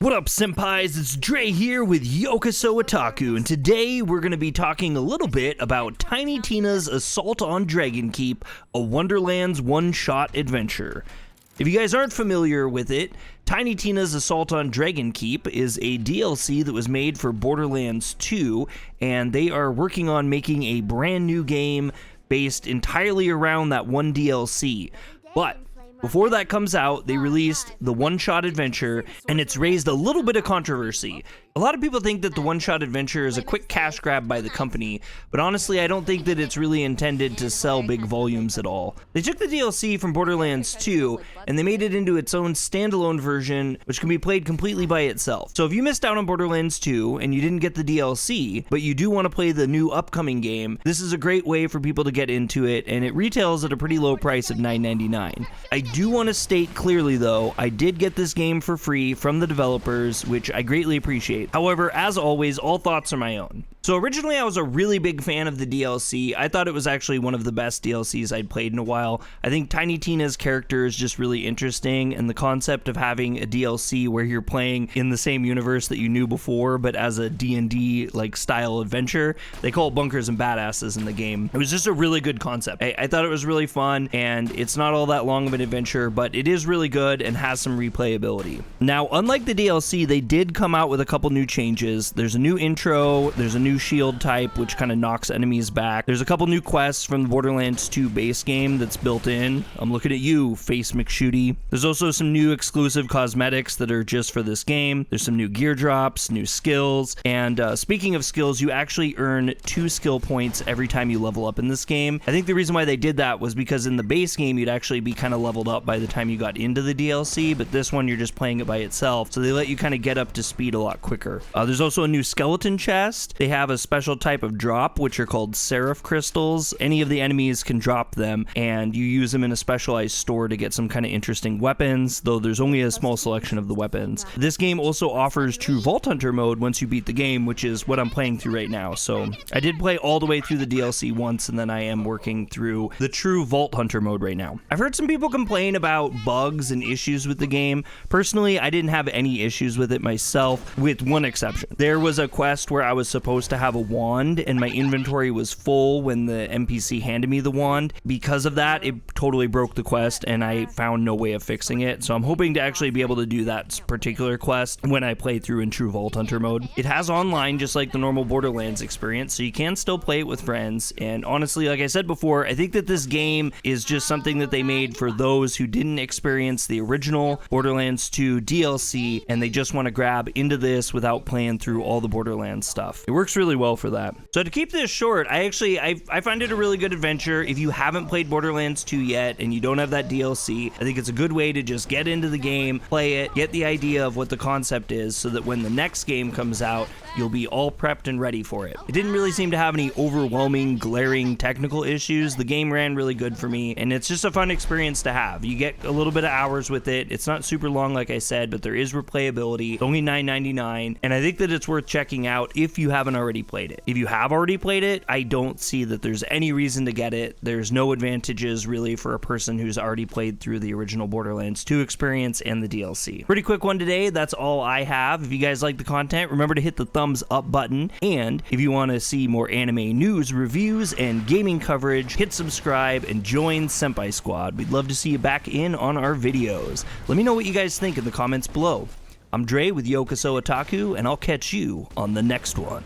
What up, senpais? It's Dre here with Yokuso Otaku, and today we're going to be talking a little bit about Tiny Tina's Assault on Dragon Keep, a Wonderlands One-shot Adventure. If you guys aren't familiar with it, Tiny Tina's Assault on Dragon Keep is a DLC that was made for Borderlands 2, and they are working on making a brand new game based entirely around that one DLC. But before that comes out, they released the One-Shot Adventure, and it's raised a little bit of controversy. A lot of people think that the One-Shot Adventure is a quick cash grab by the company, but honestly, I don't think that it's really intended to sell big volumes at all. They took the DLC from Borderlands 2, and they made it into its own standalone version, which can be played completely by itself. So if you missed out on Borderlands 2, and you didn't get the DLC, but you do want to play the new upcoming game, this is a great way for people to get into it, and it retails at a pretty low price of $9.99. I do want to state clearly, though, I did get this game for free from the developers, which I greatly appreciate. However, as always, all thoughts are my own. So originally I was a really big fan of the DLC. I thought it was actually one of the best DLCs I'd played in a while. I think Tiny Tina's character is just really interesting, and the concept of having a DLC where you're playing in the same universe that you knew before, but as a D&D like style adventure. They call it Bunkers and Badasses in the game. It was just a really good concept. I thought it was really fun, and it's not all that long of an adventure, but it is really good and has some replayability. Now, unlike the DLC, they did come out with a couple new changes. There's a new intro, there's a new shield type, which kind of knocks enemies back. There's a couple new quests from the Borderlands 2 base game that's built in. I'm looking at you, Face McShooty. There's also some new exclusive cosmetics that are just for this game. There's some new gear drops, new skills, and speaking of skills, you actually earn 2 skill points every time you level up in this game. I think the reason why they did that was because in the base game, you'd actually be kind of leveled up by the time you got into the DLC, but this one, you're just playing it by itself, so they let you kind of get up to speed a lot quicker. There's also a new skeleton chest. They have a special type of drop, which are called cerv crystals. Any of the enemies can drop them, and you use them in a specialized store to get some kind of interesting weapons, though there's only a small selection of the weapons. This game also offers true Vault Hunter mode once you beat the game, which is what I'm playing through right now. So I did play all the way through the DLC once, and then I am working through the true Vault Hunter mode right now. I've heard some people complain about bugs and issues with the game. Personally, I didn't have any issues with it myself, with one exception. There was a quest where I was supposed to have a wand, and my inventory was full when the NPC handed me the wand. Because of that, it totally broke the quest, and I found no way of fixing it. So I'm hoping to actually be able to do that particular quest when I play through in true Vault Hunter mode. It has online, just like the normal Borderlands experience, so you can still play it with friends. And honestly, like I said before, I think that this game is just something that they made for those who didn't experience the original Borderlands 2 DLC, and they just want to grab into this without playing through all the Borderlands stuff. It works really well for that. So to keep this short, I find it a really good adventure. If you haven't played Borderlands 2 yet and you don't have that DLC, I think it's a good way to just get into the game, play it, get the idea of what the concept is, so that when the next game comes out, you'll be all prepped and ready for it. It didn't really seem to have any overwhelming, glaring technical issues. The game ran really good for me, and it's just a fun experience to have. You get a little bit of hours with it. It's not super long, like I said, but there is replayability. It's only $9.99, and I think that it's worth checking out if you haven't already played it. If you have already played it, I don't see that there's any reason to get it. There's no advantages really for a person who's already played through the original Borderlands 2 experience and the DLC. Pretty quick one today. That's all I have. If you guys like the content, remember to hit the thumbs up button, and if you want to see more anime news, reviews, and gaming coverage, hit subscribe and join Senpai Squad. We'd love to see you back in on our videos. Let me know what you guys think in the comments below. I'm Dre with Yokuso Otaku, and I'll catch you on the next one.